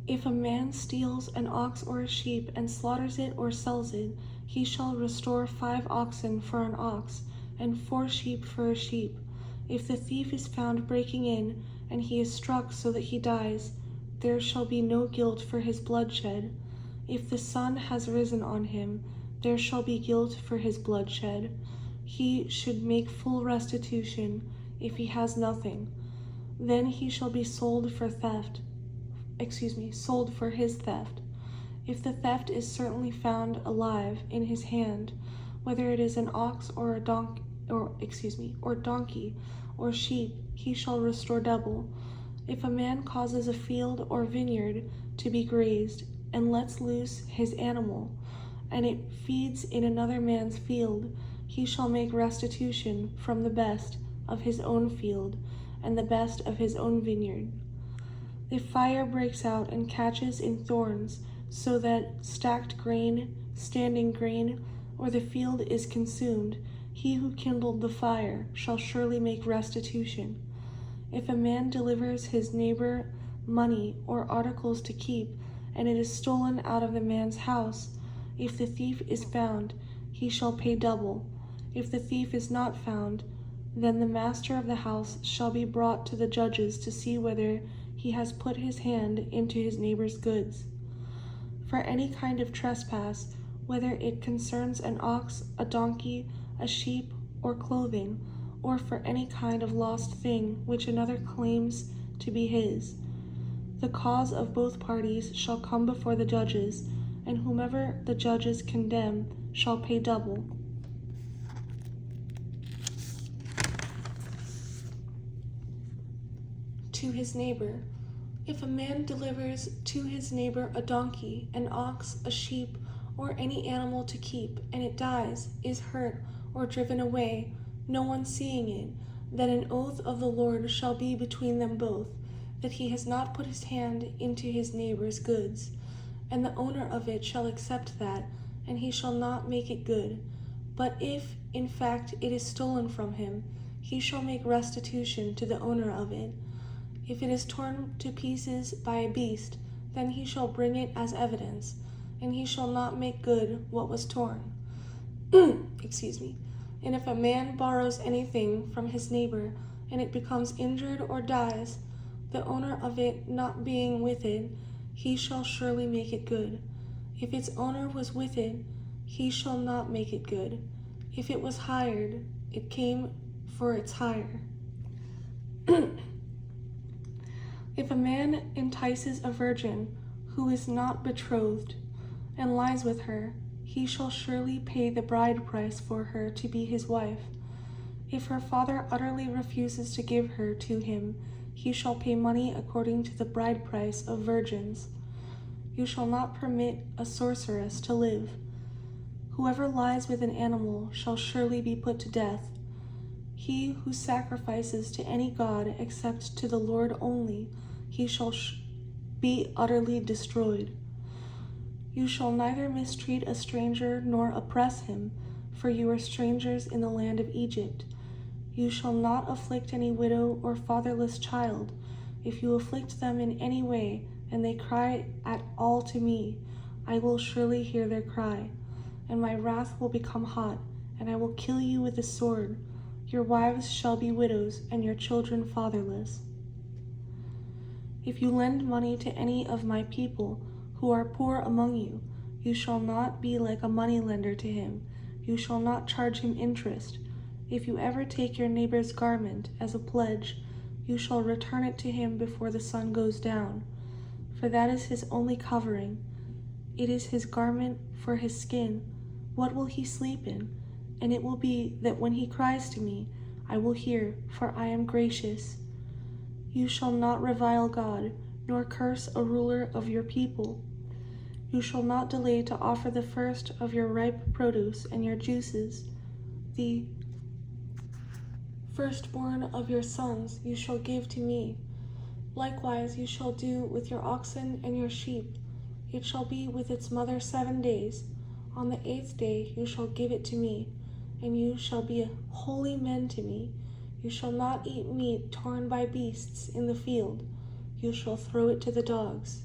If a man steals an ox or a sheep and slaughters it or sells it, he shall restore 5 oxen for an ox, and 4 sheep for a sheep. If the thief is found breaking in, and he is struck so that he dies, there shall be no guilt for his bloodshed. If the sun has risen on him, there shall be guilt for his bloodshed. He should make full restitution if he has nothing. Then he shall be sold for his theft. If the theft is certainly found alive in his hand, whether it is an ox or donkey or sheep, he shall restore double. If a man causes a field or vineyard to be grazed and lets loose his animal, and it feeds in another man's field, he shall make restitution from the best of his own field and the best of his own vineyard. If fire breaks out and catches in thorns, so that standing grain, or the field is consumed, he who kindled the fire shall surely make restitution. If a man delivers his neighbor money or articles to keep, and it is stolen out of the man's house, if the thief is found, he shall pay double. If the thief is not found, then the master of the house shall be brought to the judges to see whether he has put his hand into his neighbor's goods. For any kind of trespass, whether it concerns an ox, a donkey, a sheep, or clothing, or for any kind of lost thing which another claims to be his, the cause of both parties shall come before the judges, and whomever the judges condemn shall pay double. To his neighbor. If a man delivers to his neighbor a donkey, an ox, a sheep, or any animal to keep, and it dies, is hurt, or driven away, no one seeing it, then an oath of the Lord shall be between them both, that he has not put his hand into his neighbor's goods. And the owner of it shall accept that, and he shall not make it good. But if, in fact, it is stolen from him, he shall make restitution to the owner of it. If it is torn to pieces by a beast, then he shall bring it as evidence, and he shall not make good what was torn. And if a man borrows anything from his neighbor, and it becomes injured or dies, the owner of it not being with it, he shall surely make it good. If its owner was with it, he shall not make it good. If it was hired, it came for its hire. If a man entices a virgin who is not betrothed and lies with her, he shall surely pay the bride price for her to be his wife. If her father utterly refuses to give her to him, he shall pay money according to the bride price of virgins. You shall not permit a sorceress to live. Whoever lies with an animal shall surely be put to death. He who sacrifices to any god except to the Lord only, he shall be utterly destroyed. You shall neither mistreat a stranger nor oppress him, for you are strangers in the land of Egypt. You shall not afflict any widow or fatherless child. If you afflict them in any way, and they cry at all to me, I will surely hear their cry, and my wrath will become hot, and I will kill you with the sword. Your wives shall be widows, and your children fatherless. If you lend money to any of my people who are poor among you, you shall not be like a moneylender to him. You shall not charge him interest. If you ever take your neighbor's garment as a pledge, you shall return it to him before the sun goes down, for that is his only covering. It is his garment for his skin. What will he sleep in? And it will be that when he cries to me, I will hear, for I am gracious. You shall not revile God, nor curse a ruler of your people. You shall not delay to offer the first of your ripe produce and your juices. The firstborn of your sons you shall give to me. Likewise you shall do with your oxen and your sheep. It shall be with its mother 7 days. On the 8th day you shall give it to me, and you shall be holy men to me. You shall not eat meat torn by beasts in the field. You shall throw it to the dogs.